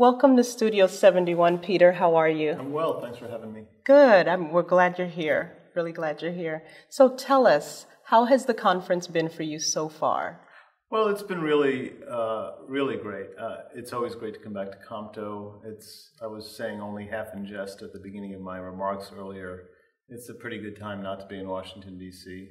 Welcome to Studio 71, Peter. How are you? I'm well. Thanks for having me. Good. We're glad you're here. Really glad you're here. So tell us, how has the conference been for you so far? Well, it's been really great. It's always great to come back to Compto. I was saying only half in jest at the beginning of my remarks earlier. It's a pretty good time not to be in Washington, D.C.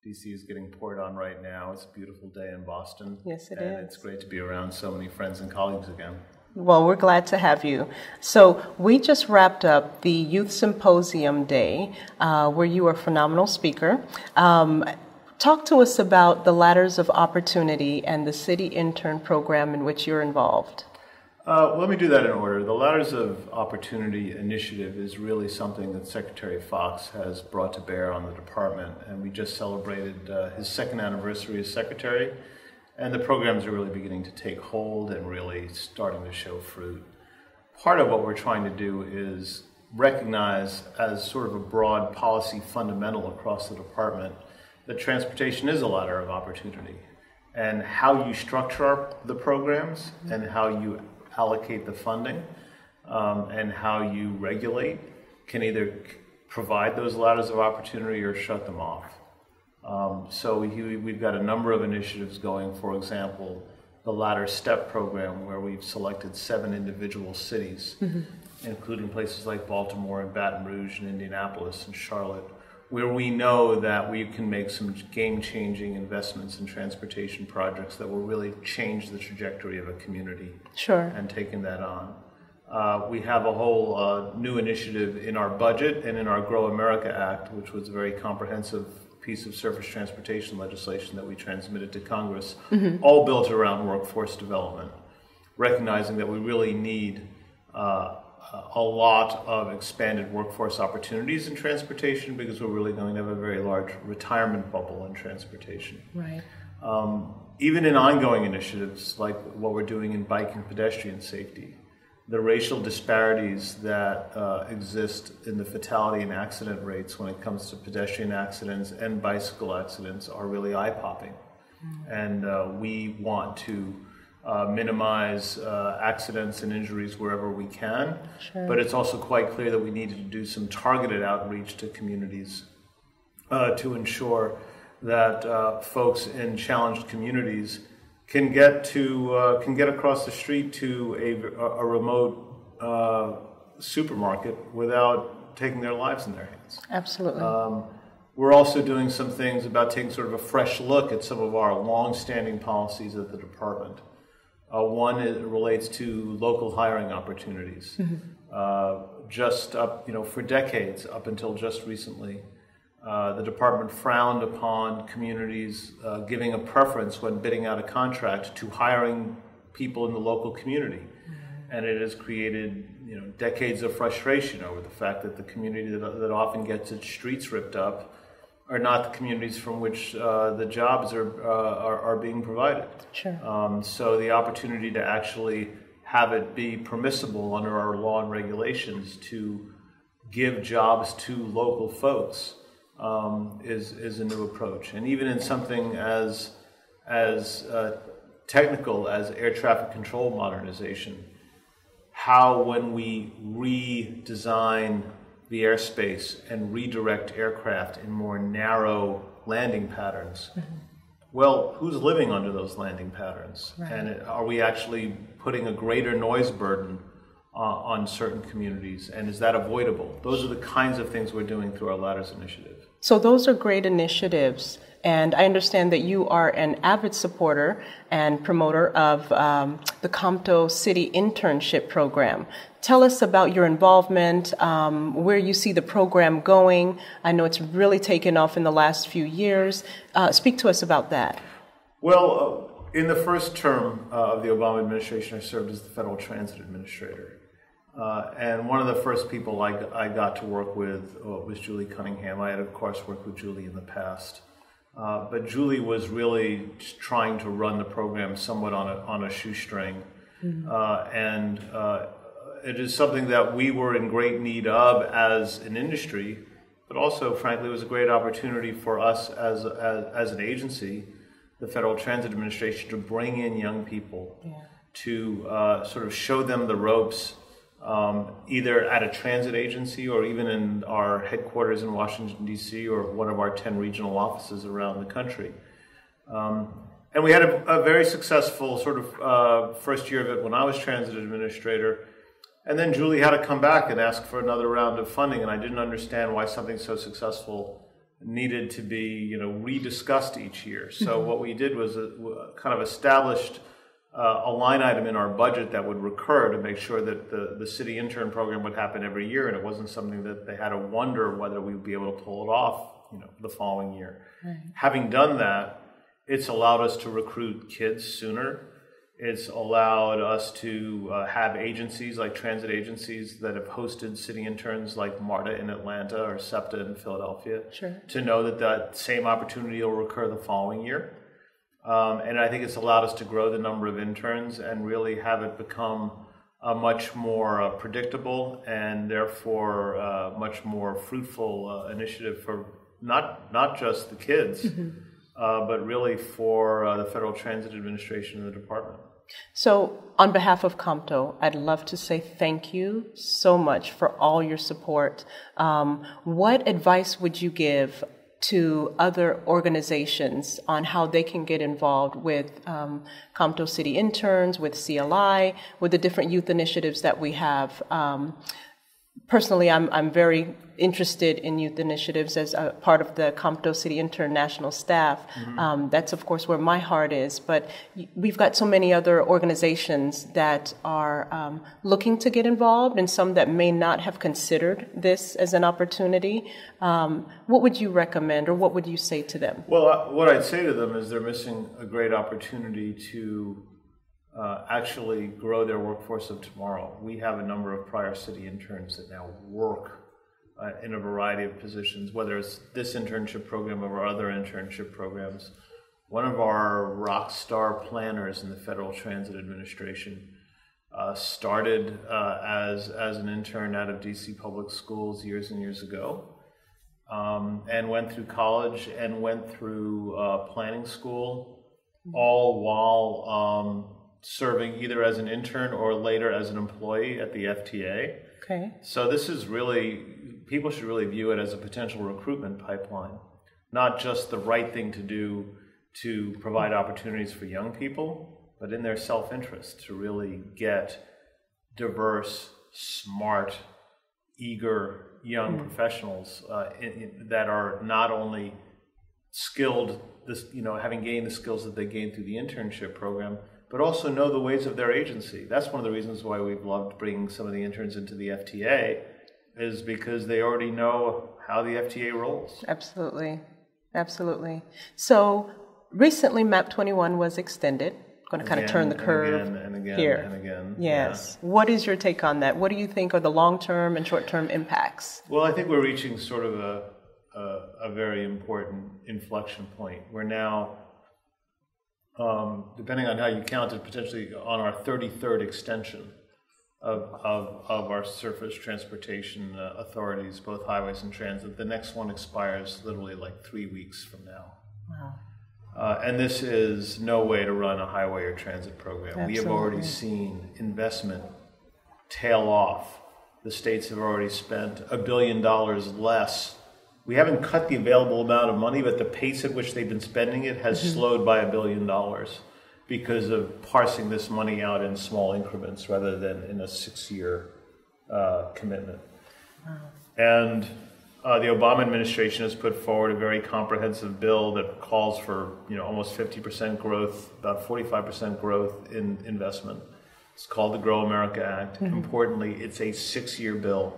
D.C. is getting poured on right now. It's a beautiful day in Boston. Yes, it is. And it's great to be around so many friends and colleagues again. Well, we're glad to have you. So we just wrapped up the Youth Symposium Day, where you were a phenomenal speaker. Talk to us about the Ladders of Opportunity and the City Intern Program in which you're involved. Let me do that in order. The Ladders of Opportunity initiative is really something that Secretary Fox has brought to bear on the department, and we just celebrated his second anniversary as secretary, and the programs are really beginning to take hold and really starting to show fruit. Part of what we're trying to do is recognize as sort of a broad policy fundamental across the department that transportation is a ladder of opportunity, and how you structure the programs and how you allocate the funding and how you regulate can either provide those ladders of opportunity or shut them off. So we've got a number of initiatives going. For example, the Ladder Step program, where we've selected 7 individual cities, including places like Baltimore and Baton Rouge and Indianapolis and Charlotte, where we know that we can make some game-changing investments in transportation projects that will really change the trajectory of a community. Sure. And taking that on. We have a whole new initiative in our budget and in our Grow America Act, which was a very comprehensive piece of surface transportation legislation that we transmitted to Congress, all built around workforce development, recognizing that we really need a lot of expanded workforce opportunities in transportation because we're really going to have a very large retirement bubble in transportation. Right. Even in ongoing initiatives like what we're doing in bike and pedestrian safety, the racial disparities that exist in the fatality and accident rates when it comes to pedestrian accidents and bicycle accidents are really eye-popping. And we want to minimize accidents and injuries wherever we can. Sure. But it's also quite clear that we needed to do some targeted outreach to communities to ensure that folks in challenged communities can get across the street to a remote supermarket without taking their lives in their hands. Absolutely. We're also doing some things about taking sort of a fresh look at some of our long-standing policies at the department. One relates to local hiring opportunities. Just up, for decades, up until just recently, the department frowned upon communities giving a preference when bidding out a contract to hiring people in the local community. And it has created decades of frustration over the fact that the community that often gets its streets ripped up are not the communities from which the jobs are being provided. Sure. So the opportunity to actually have it be permissible under our law and regulations to give jobs to local folks is a new approach. And even in something as technical as air traffic control modernization, how when we redesign the airspace and redirect aircraft in more narrow landing patterns, well, who's living under those landing patterns? Right. And are we actually putting a greater noise burden on certain communities, and is that avoidable? Those are the kinds of things we're doing through our Ladders initiative. So those are great initiatives, and I understand that you are an avid supporter and promoter of the Compto City Internship Program. Tell us about your involvement, where you see the program going. I know it's really taken off in the last few years. Speak to us about that. Well, in the first term of the Obama administration, I served as the Federal Transit Administrator. And one of the first people I got to work with was Julie Cunningham. I had, of course, worked with Julie in the past. But Julie was really trying to run the program somewhat on a shoestring. And it is something that we were in great need of as an industry, but also, frankly, it was a great opportunity for us as an agency, the Federal Transit Administration, to bring in young people to sort of show them the ropes, either at a transit agency or even in our headquarters in Washington, D.C., or one of our 10 regional offices around the country. And we had a very successful sort of first year of it when I was transit administrator. And then Julie had to come back and ask for another round of funding, and I didn't understand why something so successful needed to be, rediscussed each year. So what we did was kind of established a line item in our budget that would recur to make sure that the city intern program would happen every year, and it wasn't something that they had to wonder whether we would be able to pull it off, the following year. Right. Having done that, it's allowed us to recruit kids sooner. It's allowed us to have agencies like transit agencies that have hosted city interns like MARTA in Atlanta or SEPTA in Philadelphia to know that same opportunity will recur the following year. And I think it's allowed us to grow the number of interns and really have it become a much more predictable and therefore much more fruitful initiative for not just the kids, but really for the Federal Transit Administration and the department. So on behalf of COMTO, I'd love to say thank you so much for all your support. What advice would you give to other organizations on how they can get involved with COMTO City Interns, with CLI, with the different youth initiatives that we have? Personally, I'm very interested in youth initiatives as a part of the COMTO City Intern National Staff. That's, of course, where my heart is. But we've got so many other organizations that are looking to get involved and some that may not have considered this as an opportunity. What would you recommend or what would you say to them? Well, what I'd say to them is they're missing a great opportunity to actually grow their workforce of tomorrow. We have a number of prior city interns that now work in a variety of positions, whether it's this internship program or other internship programs. One of our rock star planners in the Federal Transit Administration started as an intern out of DC public schools years and years ago, and went through college and went through planning school, all while serving either as an intern or later as an employee at the FTA. Okay. So this is really, people should really view it as a potential recruitment pipeline, not just the right thing to do to provide opportunities for young people, but in their self-interest to really get diverse, smart, eager young professionals that are not only skilled, having gained the skills that they gained through the internship program, but also know the ways of their agency. That's one of the reasons why we've loved bringing some of the interns into the FTA, is because they already know how the FTA rolls. Absolutely. Absolutely. So recently MAP 21 was extended. Going to kind of turn the curve here. And again. Yes. Yeah. What is your take on that? What do you think are the long-term and short-term impacts? Well, I think we're reaching sort of a very important inflection point. We're now, depending on how you count it, potentially on our 33rd extension of our surface transportation authorities, both highways and transit. The next one expires literally like 3 weeks from now. Wow. And this is no way to run a highway or transit program. Absolutely. We have already seen investment tail off. The states have already spent $1 billion less. We haven't cut the available amount of money, but the pace at which they've been spending it has slowed by $1 billion because of parsing this money out in small increments rather than in a 6-year commitment. Wow. And the Obama administration has put forward a very comprehensive bill that calls for almost 50% growth, about 45% growth in investment. It's called the Grow America Act. Importantly, it's a 6-year bill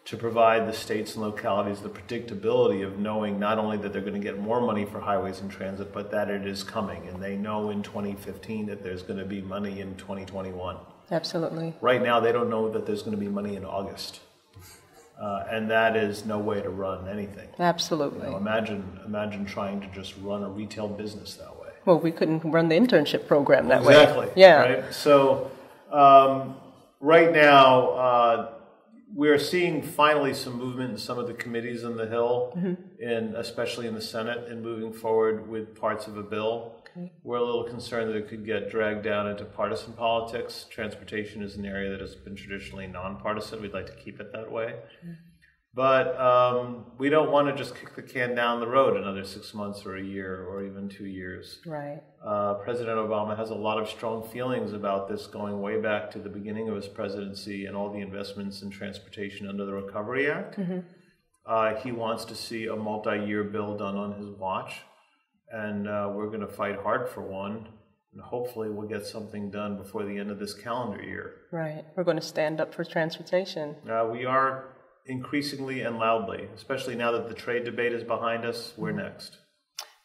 to provide the states and localities the predictability of knowing not only that they're going to get more money for highways and transit, but that it is coming. And they know in 2015 that there's going to be money in 2021. Absolutely. Right now, they don't know that there's going to be money in August. And that is no way to run anything. Absolutely. Imagine trying to just run a retail business that way. Well, we couldn't run the internship program that way. Exactly. Yeah. Right? So right now, we're seeing finally some movement in some of the committees on the Hill, and especially in the Senate, in moving forward with parts of a bill. Okay. We're a little concerned that it could get dragged down into partisan politics. Transportation is an area that has been traditionally nonpartisan. We'd like to keep it that way. But we don't want to just kick the can down the road another 6 months or a year or even 2 years. Right. President Obama has a lot of strong feelings about this, going way back to the beginning of his presidency and all the investments in transportation under the Recovery Act. He wants to see a multi-year bill done on his watch, and we're going to fight hard for one. And hopefully we'll get something done before the end of this calendar year. Right. We're going to stand up for transportation. We are. Increasingly and loudly, especially now that the trade debate is behind us. We're next.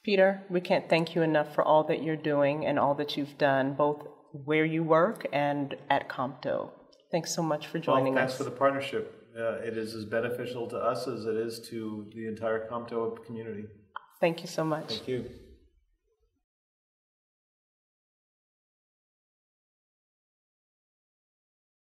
Peter, we can't thank you enough for all that you're doing and all that you've done, both where you work and at COMPTO. Thanks so much for joining us. Thanks for the partnership. It is as beneficial to us as it is to the entire COMPTO community. Thank you so much. Thank you.